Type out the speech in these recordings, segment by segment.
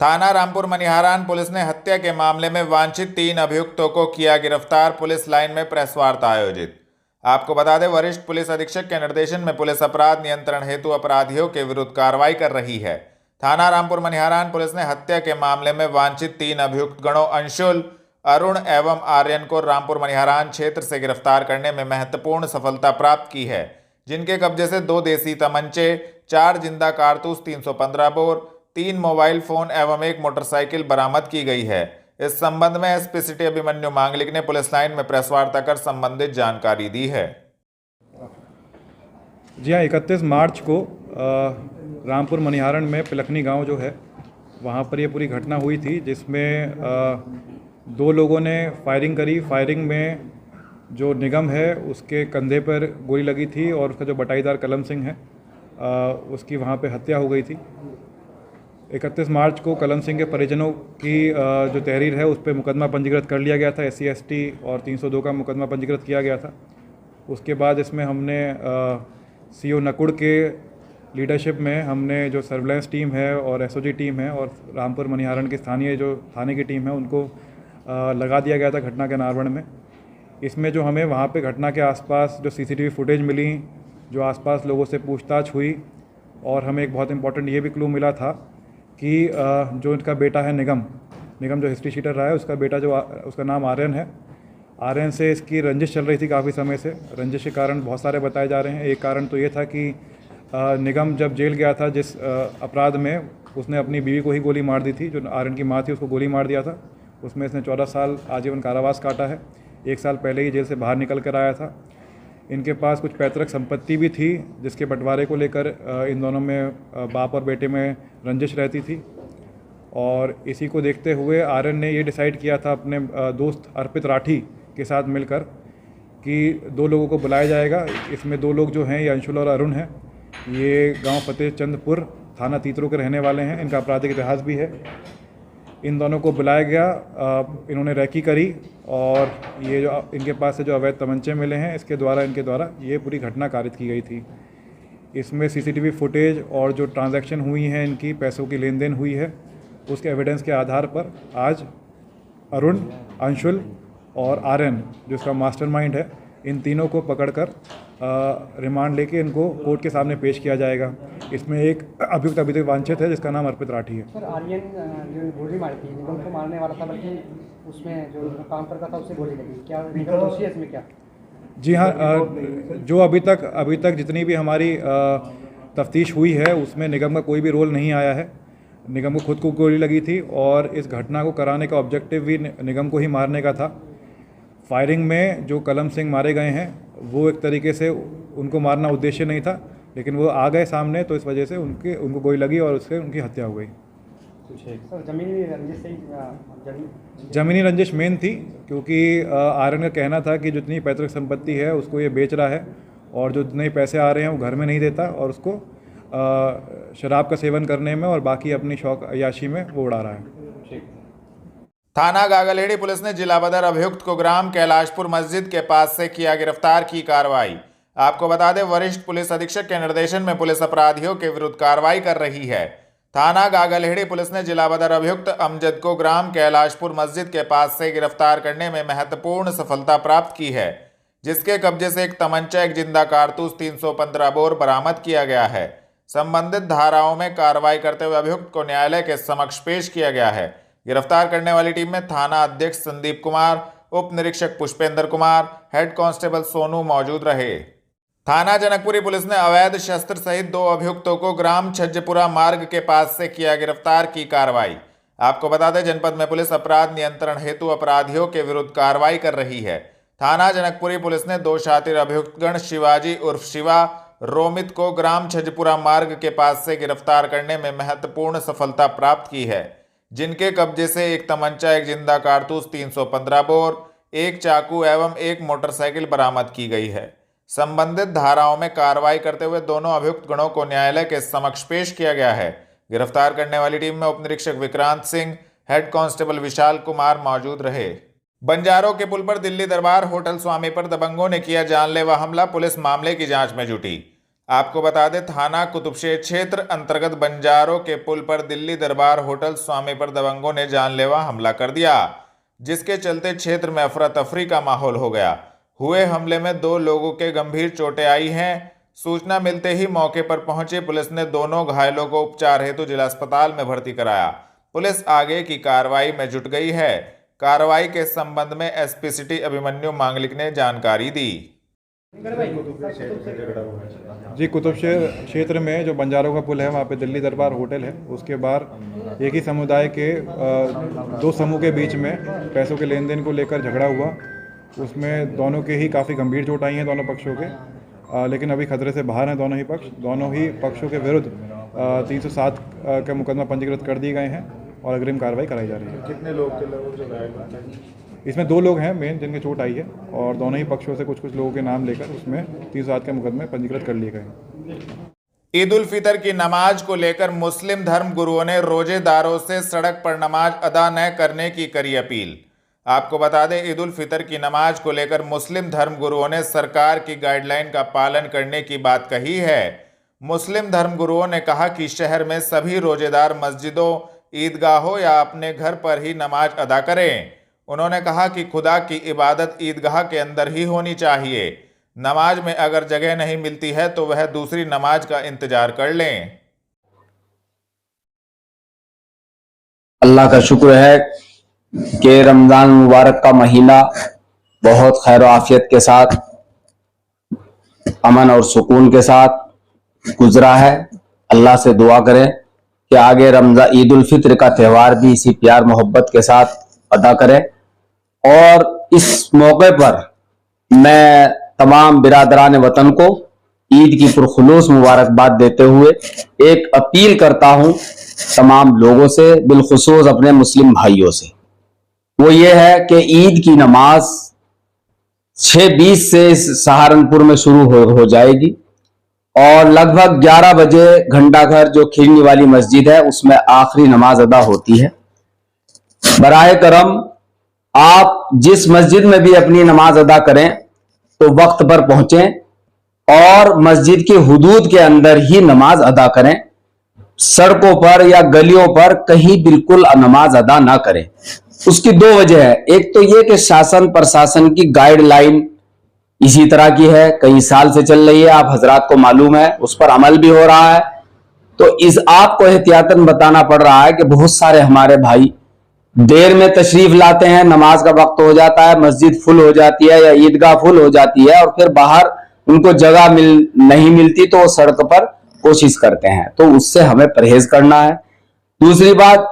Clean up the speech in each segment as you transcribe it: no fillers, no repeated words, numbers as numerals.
थाना रामपुर मनिहारान पुलिस ने हत्या के मामले में वांछित 3 अभियुक्तों को किया गिरफ्तार। पुलिस लाइन में प्रेस वार्ता आयोजित। आपको बता दें, वरिष्ठ पुलिस अधीक्षक के निर्देशन में पुलिस अपराध नियंत्रण हेतु अपराधियों के विरुद्ध कार्रवाई कर रही है। थाना रामपुर मनिहारान पुलिस ने हत्या के मामले में वांछित 3 अभियुक्त गणों अंशुल, अरुण एवं आर्यन को रामपुर मनिहारान क्षेत्र से गिरफ्तार करने में महत्वपूर्ण सफलता प्राप्त की है, जिनके कब्जे से 2 देसी तमंचे, 4 जिंदा कारतूस 315 बोर, 3 मोबाइल फोन एवं 1 मोटरसाइकिल बरामद की गई है। इस संबंध में एसपी सिटी अभिमन्यु मांगलिक ने पुलिस लाइन में प्रेस वार्ता कर संबंधित जानकारी दी है। जी हाँ, 31 मार्च को रामपुर मनिहारन में पिलखनी गांव जो है वहाँ पर ये पूरी घटना हुई थी, जिसमें 2 लोगों ने फायरिंग करी। फायरिंग में जो निगम है उसके कंधे पर गोली लगी थी और उसका जो बटाईदार कलम सिंह है उसकी वहाँ पे हत्या हो गई थी। 31 मार्च को कलम सिंह के परिजनों की जो तहरीर है उस पर मुकदमा पंजीकृत कर लिया गया था। SC/ST और 302 का मुकदमा पंजीकृत किया गया था। उसके बाद इसमें हमने CO नकुड़ के लीडरशिप में हमने जो सर्विलेंस टीम है और SOG टीम है और रामपुर मनिहारन की स्थानीय जो थाने की टीम है उनको लगा दिया गया था घटना के नारवण में। इसमें जो हमें वहाँ पे घटना के आसपास जो CCTV फुटेज मिली, जो आसपास लोगों से पूछताछ हुई, और हमें एक बहुत इंपॉर्टेंट ये भी क्लू मिला था कि जो इनका बेटा है निगम जो हिस्ट्री शीटर रहा है, उसका बेटा उसका नाम आर्यन है। आर्यन से इसकी रंजिश चल रही थी काफ़ी समय से। रंजिश के कारण बहुत सारे बताए जा रहे हैं। एक कारण तो ये था कि निगम जब जेल गया था, जिस अपराध में उसने अपनी बीवी को ही गोली मार दी थी, जो आर्यन की माँ थी उसको गोली मार दिया था, उसमें इसने 14 साल आजीवन कारावास काटा है। 1 साल पहले ही जेल से बाहर निकल कर आया था। इनके पास कुछ पैतृक संपत्ति भी थी, जिसके बंटवारे को लेकर इन दोनों में बाप और बेटे में रंजिश रहती थी। और इसी को देखते हुए आर्यन ने ये डिसाइड किया था अपने दोस्त अर्पित राठी के साथ मिलकर कि 2 लोगों को बुलाया जाएगा। इसमें 2 लोग जो हैं ये अंशुल और अरुण हैं। ये गांव फतेह चंदपुर थाना तीतरो के रहने वाले हैं। इनका आपराधिक इतिहास भी है। इन दोनों को बुलाया गया, इन्होंने रैकी करी और ये जो इनके पास से जो अवैध तमंचे मिले हैं इनके द्वारा ये पूरी घटना कारित की गई थी। इसमें CCTV फुटेज और जो ट्रांजैक्शन हुई हैं, इनकी पैसों की लेन देन हुई है, उसके एविडेंस के आधार पर आज अरुण, अंशुल और आर्यन जो इसका मास्टरमाइंड है, इन तीनों को पकड़कर रिमांड लेके इनको कोर्ट के सामने पेश किया जाएगा। इसमें एक अभियुक्त अभी तक वांछित है जिसका नाम अर्पित राठी है। सर, आर्यन जो गोली मारी थी, निगम को मारने वाला था, बल्कि उसमें जो काम करता था उसे गोली लगी। क्या निगम दोषी है इसमें? क्या? जी हाँ, जो अभी तक जितनी भी हमारी तफ्तीश हुई है उसमें निगम का कोई भी रोल नहीं आया है। निगम को खुद को गोली लगी थी और इस घटना को कराने का ऑब्जेक्टिव भी निगम को ही मारने का था। फायरिंग में जो कलम सिंह मारे गए हैं वो एक तरीके से उनको मारना उद्देश्य नहीं था, लेकिन वो आ गए सामने तो इस वजह से उनको गोली लगी और उससे उनकी हत्या हो गई। सर, ज़मीनी रंजिश मेन थी, क्योंकि आर्यन का कहना था कि जितनी पैतृक संपत्ति है उसको ये बेच रहा है और जो जितने पैसे आ रहे हैं वो घर में नहीं देता और उसको शराब का सेवन करने में और बाकी अपनी शौक अयाशी में वो उड़ा रहा है। थाना गागलहेड़ी पुलिस ने जिला बदर अभियुक्त को ग्राम कैलाशपुर मस्जिद के पास से किया गिरफ्तार की कार्रवाई। आपको बता दें, वरिष्ठ पुलिस अधीक्षक के निर्देशन में पुलिस अपराधियों के विरुद्ध कार्रवाई कर रही है। थाना गागलहेड़ी पुलिस ने जिला बदर अभियुक्त अमजद को ग्राम कैलाशपुर मस्जिद के पास से गिरफ्तार करने में महत्वपूर्ण सफलता प्राप्त की है, जिसके कब्जे से 1 तमंचा, 1 जिंदा कारतूस 315 बोर बरामद किया गया है। संबंधित धाराओं में कार्रवाई करते हुए अभियुक्त को न्यायालय के समक्ष पेश किया गया है। गिरफ्तार करने वाली टीम में थाना अध्यक्ष संदीप कुमार, उप निरीक्षक पुष्पेंद्र कुमार, हेड कांस्टेबल सोनू मौजूद रहे। थाना जनकपुरी पुलिस ने अवैध शस्त्र सहित 2 अभियुक्तों को ग्राम छज्जपुरा मार्ग के पास से किया गिरफ्तार की कार्रवाई। आपको बता दें, जनपद में पुलिस अपराध नियंत्रण हेतु अपराधियों के विरुद्ध कार्रवाई कर रही है। थाना जनकपुरी पुलिस ने 2 शातिर अभियुक्तगण शिवाजी उर्फ शिवा, रोमित को ग्राम छज्जपुरा मार्ग के पास से गिरफ्तार करने में महत्वपूर्ण सफलता प्राप्त की है, जिनके कब्जे से 1 तमंचा, 1 जिंदा कारतूस 315 बोर, 1 चाकू एवं 1 मोटरसाइकिल बरामद की गई है। संबंधित धाराओं में कार्रवाई करते हुए दोनों अभियुक्त गणों को न्यायालय के समक्ष पेश किया गया है। गिरफ्तार करने वाली टीम में उप निरीक्षक विक्रांत सिंह, हेड कांस्टेबल विशाल कुमार मौजूद रहे। बंजारों के पुल पर दिल्ली दरबार होटल स्वामी पर दबंगों ने किया जानलेवा हमला, पुलिस मामले की जांच में जुटी। आपको बता दें, थाना कुतुबशेर क्षेत्र अंतर्गत बंजारों के पुल पर दिल्ली दरबार होटल स्वामी पर दबंगों ने जानलेवा हमला कर दिया, जिसके चलते क्षेत्र में अफरा तफरी का माहौल हो गया। हुए हमले में 2 लोगों के गंभीर चोटें आई हैं। सूचना मिलते ही मौके पर पहुंची पुलिस ने दोनों घायलों को उपचार हेतु जिला अस्पताल में भर्ती कराया। पुलिस आगे की कार्रवाई में जुट गई है। कार्रवाई के संबंध में एसपी सिटी अभिमन्यु मांगलिक ने जानकारी दी। जी, कुतुबशेर क्षेत्र में जो बंजारों का पुल है वहाँ पे दिल्ली दरबार होटल है, उसके बाहर एक ही समुदाय के 2 समूह के बीच में पैसों के लेन देन को लेकर झगड़ा हुआ। उसमें दोनों के ही काफ़ी गंभीर चोट आई हैं, दोनों पक्षों के, लेकिन अभी खतरे से बाहर हैं दोनों ही पक्षों के विरुद्ध 307 का मुकदमा पंजीकृत कर दिए गए हैं और अग्रिम कार्रवाई कराई जा रही है। कितने लोग थे लगभग जो घायल? इसमें 2 लोग हैं मेन जिनके चोट आई है और दोनों ही पक्षों से कुछ लोगों के नाम लेकर उसमें 307 के मुकदमे पंजीकृत कर लिए गए हैं। ईद उल फितर की नमाज को लेकर मुस्लिम धर्म गुरुओं ने रोजेदारों से सड़क पर नमाज अदा न करने की करी अपील। आपको बता दें, ईद उल फितर की नमाज को लेकर मुस्लिम धर्म गुरुओं ने सरकार की गाइडलाइन का पालन करने की बात कही है। मुस्लिम धर्म गुरुओं ने कहा कि शहर में सभी रोजेदार मस्जिदों, ईदगाहों या अपने घर पर ही नमाज अदा करें। उन्होंने कहा कि खुदा की इबादत ईदगाह के अंदर ही होनी चाहिए। नमाज में अगर जगह नहीं मिलती है तो वह दूसरी नमाज का इंतजार कर लें। अल्लाह का शुक्र है कि रमजान मुबारक का महीना बहुत खैर आफियत के साथ, अमन और सुकून के साथ गुजरा है। अल्लाह से दुआ करें कि आगे रमजान ईद उल फित्र का त्यौहार भी इसी प्यार मोहब्बत के साथ अदा करें। और इस मौके पर मैं तमाम बिरादरान वतन को ईद की पुरखुलूस मुबारकबाद देते हुए एक अपील करता हूं तमाम लोगों से, बिलखुसूस अपने मुस्लिम भाइयों से। वो ये है कि ईद की नमाज 6:20 से सहारनपुर में शुरू हो जाएगी और लगभग 11 बजे घंटाघर जो खिरनी वाली मस्जिद है उसमें आखिरी नमाज अदा होती है। बराए करम आप जिस मस्जिद में भी अपनी नमाज अदा करें तो वक्त पर पहुंचें और मस्जिद की हुदूद के अंदर ही नमाज अदा करें। सड़कों पर या गलियों पर कहीं बिल्कुल नमाज अदा ना करें। उसकी 2 वजह है। एक तो यह कि शासन प्रशासन की गाइडलाइन इसी तरह की है, कई साल से चल रही है, आप हजरात को मालूम है, उस पर अमल भी हो रहा है। तो इस आपको एहतियातन बताना पड़ रहा है कि बहुत सारे हमारे भाई देर में तशरीफ लाते हैं, नमाज का वक्त हो जाता है, मस्जिद फुल हो जाती है या ईदगाह फुल हो जाती है और फिर बाहर उनको जगह नहीं मिलती तो वो सड़क पर कोशिश करते हैं। तो उससे हमें परहेज करना है। दूसरी बात,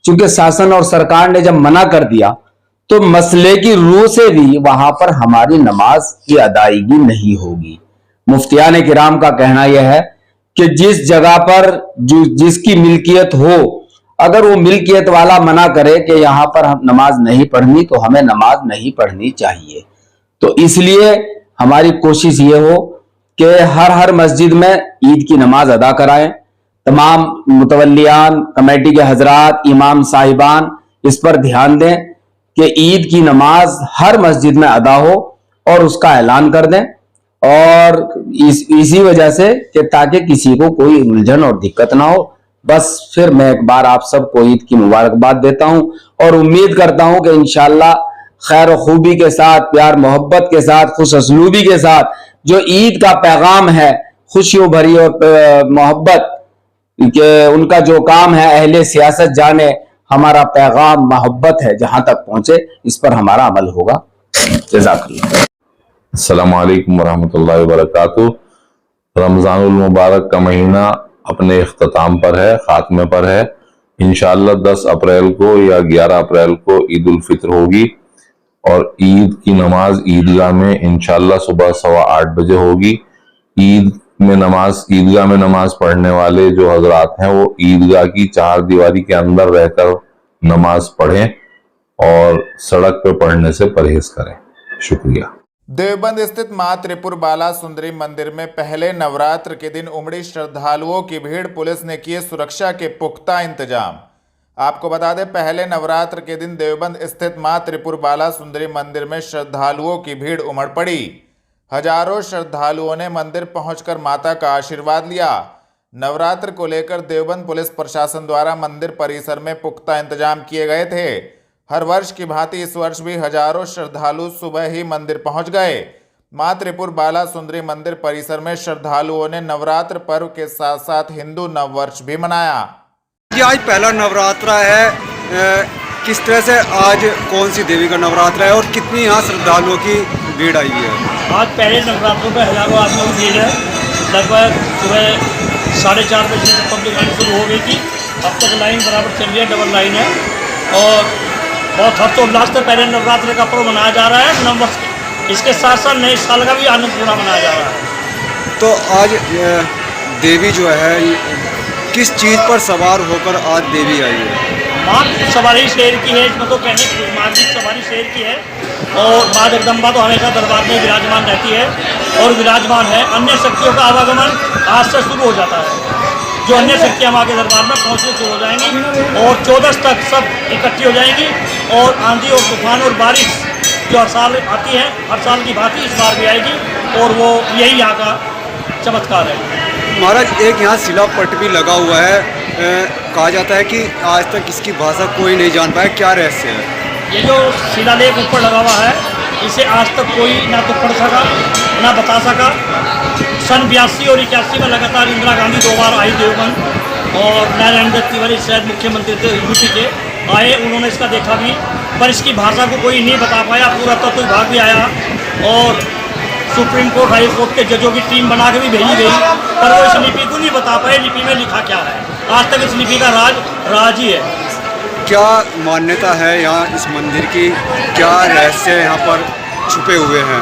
चूंकि शासन और सरकार ने जब मना कर दिया तो मसले की रूह से भी वहां पर हमारी नमाज की अदायगी नहीं होगी। मुफ्तियान किराम का कहना यह है कि जिस जगह पर जिसकी मिल्कियत हो, अगर वो मिल्कियत वाला मना करे कि यहां पर हम नमाज नहीं पढ़नी तो हमें नमाज नहीं पढ़नी चाहिए। तो इसलिए हमारी कोशिश ये हो कि हर मस्जिद में ईद की नमाज अदा कराएं। तमाम मुतवल्लियान, कमेटी के हजरात, इमाम साहिबान इस पर ध्यान दें कि ईद की नमाज हर मस्जिद में अदा हो और उसका ऐलान कर दें। और इसी वजह से कि ताकि किसी को कोई उलझन और दिक्कत ना हो। बस फिर मैं एक बार आप सबको ईद की मुबारकबाद देता हूं और उम्मीद करता हूं कि इंशाअल्लाह खैर और खूबी के साथ, प्यार मोहब्बत के साथ, खुश असलूबी के साथ जो ईद का पैगाम है, खुशियों भरी और मोहब्बत के उनका जो काम है, अहले सियासत जाने हमारा पैगाम मोहब्बत है जहां तक पहुंचे, इस पर हमारा अमल होगा। जज़ाकल्लाह। अस्सलामु अलैकुम वरहमतुल्लाहि वबरकातुहू। रमज़ानुल मुबारक का महीना अपने इख्तिताम पर है, खात्मे पर है। इंशाअल्लाह 10 अप्रैल को या 11 अप्रैल को ईद उल फित्र होगी और ईद की नमाज ईदगाह में इंशाअल्लाह सुबह 8:15 बजे होगी। ईदगाह में नमाज पढ़ने वाले जो हजरात हैं वो ईदगाह की 4 दीवारी के अंदर रहकर नमाज पढ़ें और सड़क पर पढ़ने से परहेज करें। शुक्रिया। देवबंद स्थित मां त्रिपुर बाला सुंदरी मंदिर में पहले नवरात्र के दिन उमड़ी श्रद्धालुओं की भीड़, पुलिस ने किए सुरक्षा के पुख्ता इंतजाम। आपको बता दें, पहले नवरात्र के दिन देवबंद स्थित मां त्रिपुर बाला सुंदरी मंदिर में श्रद्धालुओं की भीड़ उमड़ पड़ी। हजारों श्रद्धालुओं ने मंदिर पहुंचकर माता का आशीर्वाद लिया। नवरात्र को लेकर देवबंद पुलिस प्रशासन द्वारा मंदिर परिसर में पुख्ता इंतजाम किए गए थे। हर वर्ष की भांति इस वर्ष भी हजारों श्रद्धालु सुबह ही मंदिर पहुंच गए। मां त्रिपुर बाला सुंदरी मंदिर परिसर में श्रद्धालुओं ने नवरात्र पर्व के साथ साथ हिंदू नववर्ष भी मनाया। जी आज पहला नवरात्रा है, किस तरह से आज कौन सी देवी का नवरात्रा है और कितनी यहाँ श्रद्धालुओं की भीड़ आई है? आज पहले नवरात्रों में हजारों आदमियों की भीड़ है। लगभग सुबह 4:30 बजे से पब्लिक लाइन शुरू हो गई थी। अब तक लाइन बराबर चल रही है, डबल लाइन है और बहुत हर्षोल्लास से पहले नवरात्र का पर्व मनाया जा रहा है। नववर्ष इसके साथ साथ नए साल का भी आनंद पूरा मनाया जा रहा है। तो आज देवी जो है किस चीज़ पर सवार होकर आज देवी आई है? माँ की सवारी शेर की है, इसमें तो कहने माँ की सवारी शेर की है और माँ जगदम्बा तो हमेशा दरबार में विराजमान रहती है और विराजमान है। अन्य शक्तियों का आवागमन आज से शुरू हो जाता है। जो अन्य शक्तियाँ माँ के दरबार में पहुँचने शुरू हो जाएंगी और 14 तक सब इकट्ठी हो जाएंगी और आंधी और तूफान और बारिश जो हर साल आती है, हर साल की भांति इस बार भी आएगी और वो यही यहाँ का चमत्कार है। महाराज एक यहाँ शिलापट भी लगा हुआ है, कहा जाता है कि आज तक इसकी भाषा कोई नहीं जान पाया, क्या रहस्य है? ये जो शिलालेख ऊपर लगा हुआ है इसे आज तक कोई ना तो पढ़ सका ना बता सका। सन 82 और 81 में लगातार इंदिरा गांधी 2 बार आई देवबंद और नारायण दत्त तिवारी शायद मुख्यमंत्री थे यूपी के, आए, उन्होंने इसका देखा भी, पर इसकी भाषा को कोई नहीं बता पाया। पूरा तत्व विभाग भी आया और सुप्रीम कोर्ट हाई कोर्ट के जजों की टीम बना के भी भेजी गई, पर वो इस लिपि को नहीं बता पाए लिपि में लिखा क्या है। आज तक इस लिपि का राज ही है। क्या मान्यता है यहाँ इस मंदिर की, क्या रहस्य यहाँ पर छुपे हुए हैं?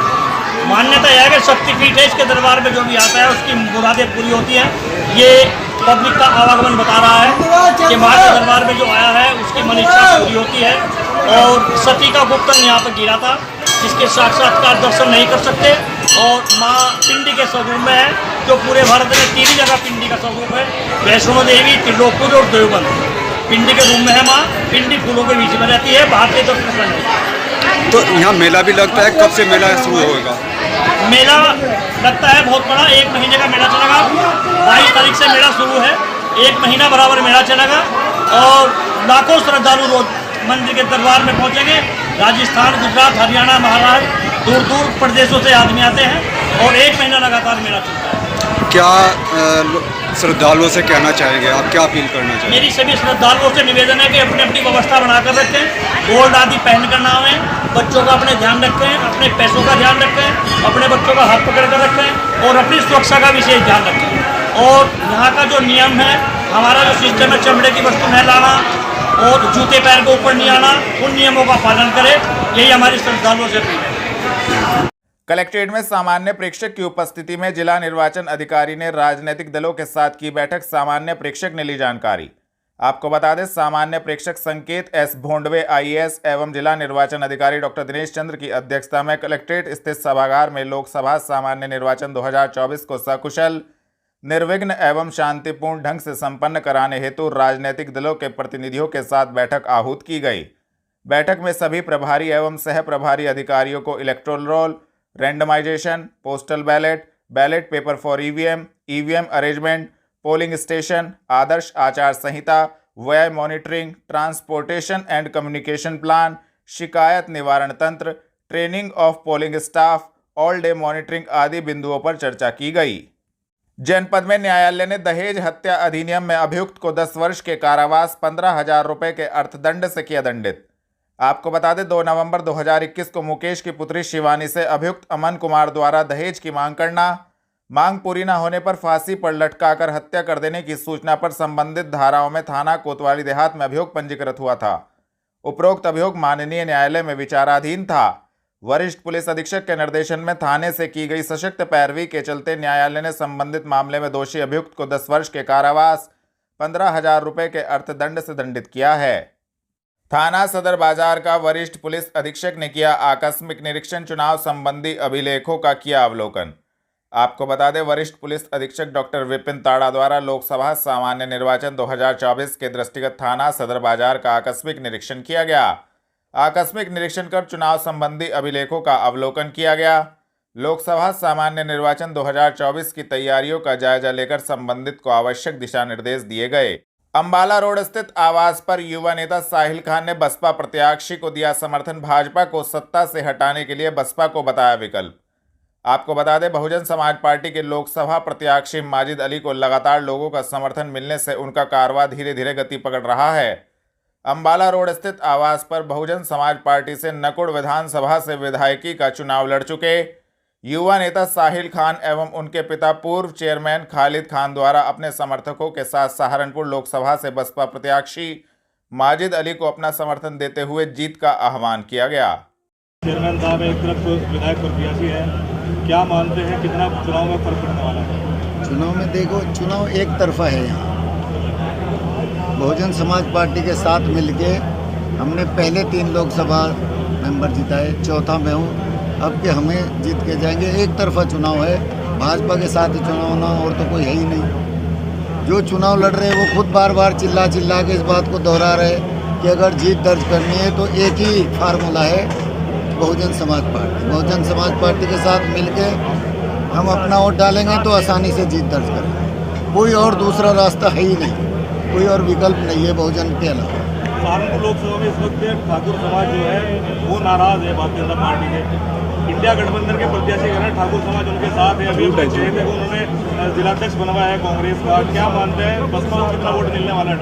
मान्यता यह है कि शक्तिपीठ है, इसके दरबार में जो भी आता है उसकी मुरादें पूरी होती हैं। ये पब्लिक का आवागमन बता रहा है कि माँ के दरबार में जो आया है उसकी मनीषा पूरी होती है। और सती का गुप्तन यहाँ पर गिरा था जिसके साक्षात्कार दर्शन नहीं कर सकते और माँ पिंडी के स्वरूप में है, जो पूरे भारत में 3 जगह पिंडी का स्वरूप है। वैष्णो देवी, त्रिलोकपुर और देवबंद पिंडी के रूप में है। माँ पिंडी फूलों के बीच में रहती है, बाहर से दर्शन करने। तो यहाँ मेला भी लगता है, कब से मेला शुरू होगा? मेला लगता है बहुत बड़ा, 1 महीने का मेला चलेगा। 22 तारीख से मेला शुरू है, 1 महीना बराबर मेला चलेगा और लाखों श्रद्धालु रोज मंदिर के दरबार में पहुंचेंगे। राजस्थान, गुजरात, हरियाणा, महाराष्ट्र, दूर दूर प्रदेशों से आदमी आते हैं और 1 महीना लगातार मेला चलता है। क्या श्रद्धालुओं से कहना चाहेंगे आप, क्या अपील करना चाहेंगे? मेरी सभी श्रद्धालुओं से निवेदन है कि अपनी अपनी व्यवस्था बनाकर रखें, गोल्ड आदि पहन कर ना आएँ, बच्चों का अपने ध्यान रखें, अपने पैसों का ध्यान रखें, अपने बच्चों का हाथ पकड़ कर रखें और अपनी सुरक्षा का विशेष ध्यान रखें। और यहाँ का जो नियम है, हमारा जो सिस्टम है, चमड़े की वस्तु नहीं लाना और जूते पैर के ऊपर नहीं आना, उन नियमों का पालन करें, यही हमारी श्रद्धालुओं से अपील है। कलेक्ट्रेट में सामान्य प्रेक्षक की उपस्थिति में जिला निर्वाचन अधिकारी ने राजनीतिक दलों के साथ की बैठक। सामान्य प्रेक्षक ने ली जानकारी। आपको बता दें, सामान्य प्रेक्षक संकेत एस भोंडवे आईएएस एवं जिला निर्वाचन अधिकारी डॉक्टर दिनेश चंद्र की अध्यक्षता में कलेक्ट्रेट स्थित सभागार में लोकसभा सामान्य निर्वाचन 2024 को सकुशल, निर्विघ्न एवं शांतिपूर्ण ढंग से संपन्न कराने हेतु राजनीतिक दलों के प्रतिनिधियों के साथ बैठक आहूत की गई। बैठक में सभी प्रभारी एवं सह प्रभारी अधिकारियों को electoral roll, randomisation, postal ballot, ballot paper for EVM arrangement, polling station, आदर्श आचार संहिता, व्यय monitoring, transportation and communication plan, शिकायत निवारण तंत्र, training of polling staff, all day monitoring आदि बिंदुओं पर चर्चा की गई। जनपद में न्यायालय ने दहेज हत्या अधिनियम में अभियुक्त को 10 वर्ष के कारावास, 15,000 रुपये के अर्थदंड से किया दंडित। आपको बता दें, 2 नवंबर 2021 को मुकेश की पुत्री शिवानी से अभियुक्त अमन कुमार द्वारा दहेज की मांग करना, मांग पूरी न होने पर फांसी पर लटकाकर हत्या कर देने की सूचना पर संबंधित धाराओं में थाना कोतवाली देहात में अभियोग पंजीकृत हुआ था। उपरोक्त अभियोग माननीय न्यायालय में विचाराधीन था। वरिष्ठ पुलिस अधीक्षक के निर्देशन में थाने से की गई सशक्त पैरवी के चलते न्यायालय ने संबंधित मामले में दोषी अभियुक्त को 10 वर्ष के कारावास, 15,000 रुपये के अर्थदंड से दंडित किया है। थाना सदर बाजार का वरिष्ठ पुलिस अधीक्षक ने किया आकस्मिक निरीक्षण। चुनाव संबंधी अभिलेखों का किया अवलोकन। आपको बता दें, वरिष्ठ पुलिस अधीक्षक डॉक्टर विपिन ताड़ा द्वारा लोकसभा सामान्य निर्वाचन 2024 के दृष्टिगत थाना सदर बाजार का आकस्मिक निरीक्षण किया गया। आकस्मिक निरीक्षण कर चुनाव संबंधी अभिलेखों का अवलोकन किया गया। लोकसभा सामान्य निर्वाचन 2024 की तैयारियों का जायजा लेकर संबंधित को आवश्यक दिशा निर्देश दिए गए। अंबाला रोड स्थित आवास पर युवा नेता साहिल खान ने बसपा प्रत्याशी को दिया समर्थन। भाजपा को सत्ता से हटाने के लिए बसपा को बताया विकल्प। आपको बता दें, बहुजन समाज पार्टी के लोकसभा प्रत्याशी माजिद अली को लगातार लोगों का समर्थन मिलने से उनका कारवां धीरे धीरे गति पकड़ रहा है। अंबाला रोड स्थित आवास पर बहुजन समाज पार्टी से नकुड़ विधानसभा से विधायकी का चुनाव लड़ चुके युवा नेता साहिल खान एवं उनके पिता पूर्व चेयरमैन खालिद खान द्वारा अपने समर्थकों के साथ सहारनपुर लोकसभा से बसपा प्रत्याशी माजिद अली को अपना समर्थन देते हुए जीत का आह्वान किया गया। चेयरमैन साहब एक तरफ विधायक प्रत्याशी है, क्या मानते हैं कितना चुनाव में फर्क पड़ने वाला है? चुनाव में देखो, चुनाव एक तरफा है। यहाँ बहुजन समाज पार्टी के साथ मिलके हमने पहले 3 लोकसभा मेंबर जिताए, चौथा में हूँ। अब के हमें जीत के जाएंगे। एक तरफा चुनाव है, भाजपा के साथ ही चुनाव होना, और तो कोई है ही नहीं। जो चुनाव लड़ रहे हैं वो खुद बार बार चिल्ला के इस बात को दोहरा रहे कि अगर जीत दर्ज करनी है तो एक ही फार्मूला है, बहुजन समाज पार्टी। बहुजन समाज पार्टी के साथ मिलके हम अपना वोट डालेंगे तो आसानी से जीत दर्ज करेंगे। कोई और दूसरा रास्ता है ही नहीं, कोई और विकल्प नहीं है बहुजन के अलावा। सहारनपुर लोकसभा में इस वक्त ठाकुर समाज जो है वो नाराज है भारतीय जनता पार्टी से। इंडिया गठबंधन के प्रत्याशी ठाकुर समाज उनके साथ है। अभी चेहरे को उन्होंने जिलाध्यक्ष बनवाया है कांग्रेस का। क्या मानते हैं बसपा को कितना वोट मिलने वाला है?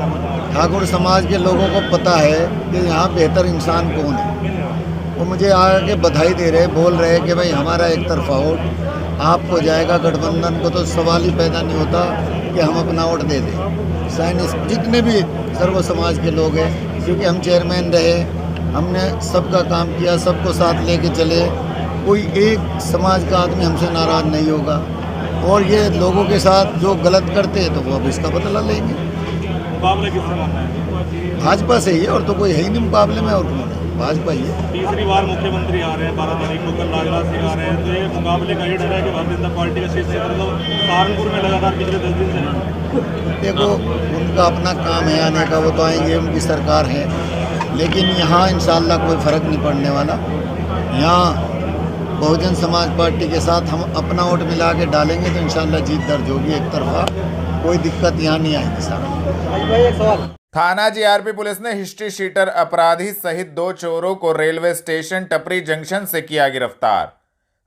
ठाकुर समाज के लोगों को पता है कि यहाँ बेहतर इंसान कौन है। वो मुझे आके बधाई दे रहे, बोल रहे कि भाई हमारा एक तरफा वोट आपको जाएगा, गठबंधन को तो सवाल ही पैदा नहीं होता कि हम अपना वोट दे दें। साइनिस जितने भी सर्व समाज के लोग हैं, क्योंकि हम चेयरमैन रहे, हमने सबका काम किया, सबको साथ लेके चले। कोई एक समाज का आदमी हमसे नाराज़ नहीं होगा। और ये लोगों के साथ जो गलत करते हैं तो वो अब इसका बदला लेंगे। मुकाबले किससे मानना है? भाजपा से ही, और तो कोई है ही नहीं मुकाबले में। और कौन है? भाजपा ही है। तीसरी बार मुख्यमंत्री आ रहे हैं 12 तारीख को, कल राजनाथ सिंह आ रहे हैं, तो ये मुकाबले का ये डर है कि भारतीय जनता पार्टी का शीर्ष क्षेत्र तो सहारनपुर में लगातार पिछले 10 दिन से। देखो, उनका अपना काम है आने का, वो तो आएंगे, उनकी सरकार है। लेकिन यहाँ इंशाअल्लाह कोई फ़र्क नहीं पड़ने वाला। यहाँ बहुजन समाज पार्टी के साथ हम अपना वोट मिला के डालेंगे तो इंशाअल्लाह जीत दर्ज होगी एक तरफा। कोई दिक्कत यहाँ नहीं आएगी साहब। थाना जीआरपी पुलिस ने हिस्ट्री शीटर अपराधी सहित 2 चोरों को रेलवे स्टेशन टपरी जंक्शन से किया गिरफ्तार।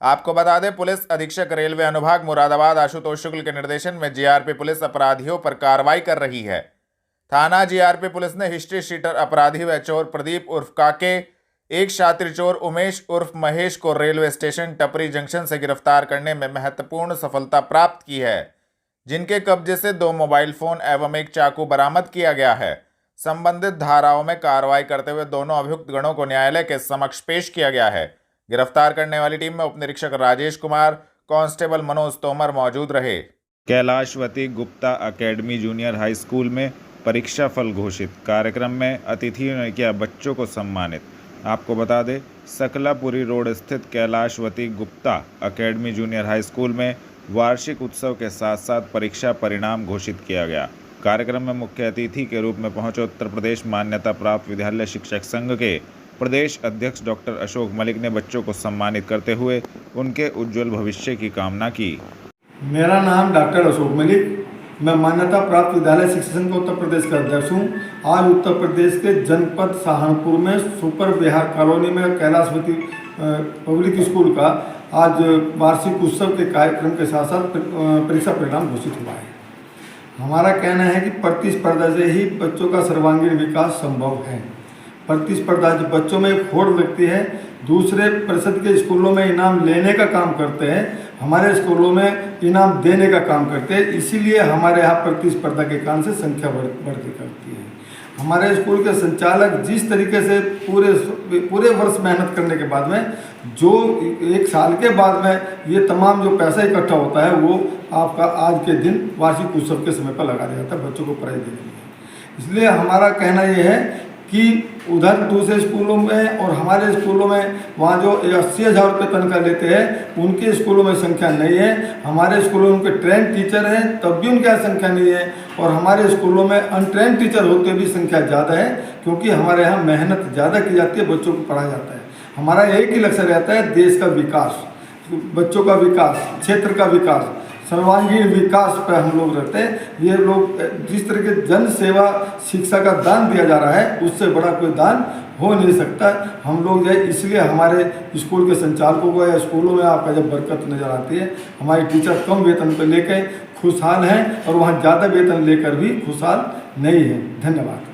आपको बता दें, पुलिस अधीक्षक रेलवे अनुभाग मुरादाबाद आशुतोष शुक्ल के निर्देशन में जीआरपी पुलिस अपराधियों पर कार्रवाई कर रही है। थाना जीआरपी पुलिस ने हिस्ट्री शीटर अपराधी व चोर प्रदीप उर्फ काके, एक शातिर चोर उमेश उर्फ महेश को रेलवे स्टेशन टपरी जंक्शन से गिरफ्तार करने में महत्वपूर्ण सफलता प्राप्त की है, जिनके कब्जे से 2 मोबाइल फोन एवं एक चाकू बरामद किया गया है। संबंधित धाराओं में कार्रवाई करते हुए दोनों अभियुक्त गणों को न्यायालय के समक्ष पेश किया गया है। गिरफ्तार करने वाली टीम में उपनिरीक्षक राजेश कुमार, कांस्टेबल मनोज तोमर मौजूद रहे। Kailashwati Gupta academy junior high school में परीक्षा फल घोषित। कार्यक्रम में अतिथियों ने किया बच्चों को सम्मानित। आपको बता दें, सकलापुरी रोड स्थित Kailashwati Gupta academy junior high school में वार्षिक उत्सव के साथ साथ परीक्षा परिणाम घोषित किया गया। कार्यक्रम में मुख्य अतिथि के रूप में पहुंचे उत्तर प्रदेश मान्यता प्राप्त विद्यालय शिक्षक संघ के प्रदेश अध्यक्ष डॉक्टर अशोक मलिक ने बच्चों को सम्मानित करते हुए उनके उज्जवल भविष्य की कामना की। मेरा नाम डॉक्टर अशोक मलिक, मैं मान्यता प्राप्त विद्यालय शिक्षक संघ उत्तर प्रदेश का अध्यक्ष हूँ। आज उत्तर प्रदेश के जनपद सहारनपुर में सुपर बिहार कॉलोनी में कैलाशवती पब्लिक स्कूल का आज वार्षिक उत्सव के कार्यक्रम के साथ साथ परीक्षा परिणाम घोषित हुआ है। हमारा कहना है कि प्रतिस्पर्धा से ही बच्चों का सर्वांगीण विकास संभव है। प्रतिस्पर्धा जब बच्चों में एक होड़ लगती है, दूसरे परिषद के स्कूलों में इनाम लेने का काम करते हैं, हमारे स्कूलों में इनाम देने का काम करते हैं। इसीलिए हमारे यहाँ प्रतिस्पर्धा के कारण से संख्या बढ़ती करती है। हमारे स्कूल के संचालक जिस तरीके से पूरे वर्ष मेहनत करने के बाद में जो 1 साल के बाद में ये तमाम जो पैसा इकट्ठा होता है वो आपका आज के दिन वार्षिक उत्सव के समय पर लगा दिया जाता है बच्चों को पढ़ाई देने के लिए। इसलिए हमारा कहना ये है कि उधर दूसरे स्कूलों में और हमारे स्कूलों में वहाँ जो 80,000 रुपये तनख्वाह लेते हैं, उनके स्कूलों में संख्या नहीं है। हमारे स्कूलों में उनके ट्रेन टीचर हैं तब भी उनके यहाँ संख्या नहीं है, और हमारे स्कूलों में अनट्रेन टीचर होते भी संख्या ज़्यादा है, क्योंकि हमारे यहाँ मेहनत ज़्यादा की जाती है, बच्चों को पढ़ाया जाता है। हमारा एक ही लक्ष्य रहता है देश का विकास। बच्चों का विकास, क्षेत्र का विकास, सर्वांगीण विकास पर हम लोग रहते हैं। ये लोग जिस तरह के जन सेवा शिक्षा का दान दिया जा रहा है, उससे बड़ा कोई दान हो नहीं सकता। हम लोग ये इसलिए हमारे स्कूल के संचालकों को या स्कूलों में आपका जब बरकत नज़र आती है, हमारे टीचर कम वेतन पर लेकर खुशहाल हैं और वहाँ ज़्यादा वेतन लेकर भी खुशहाल नहीं है। धन्यवाद।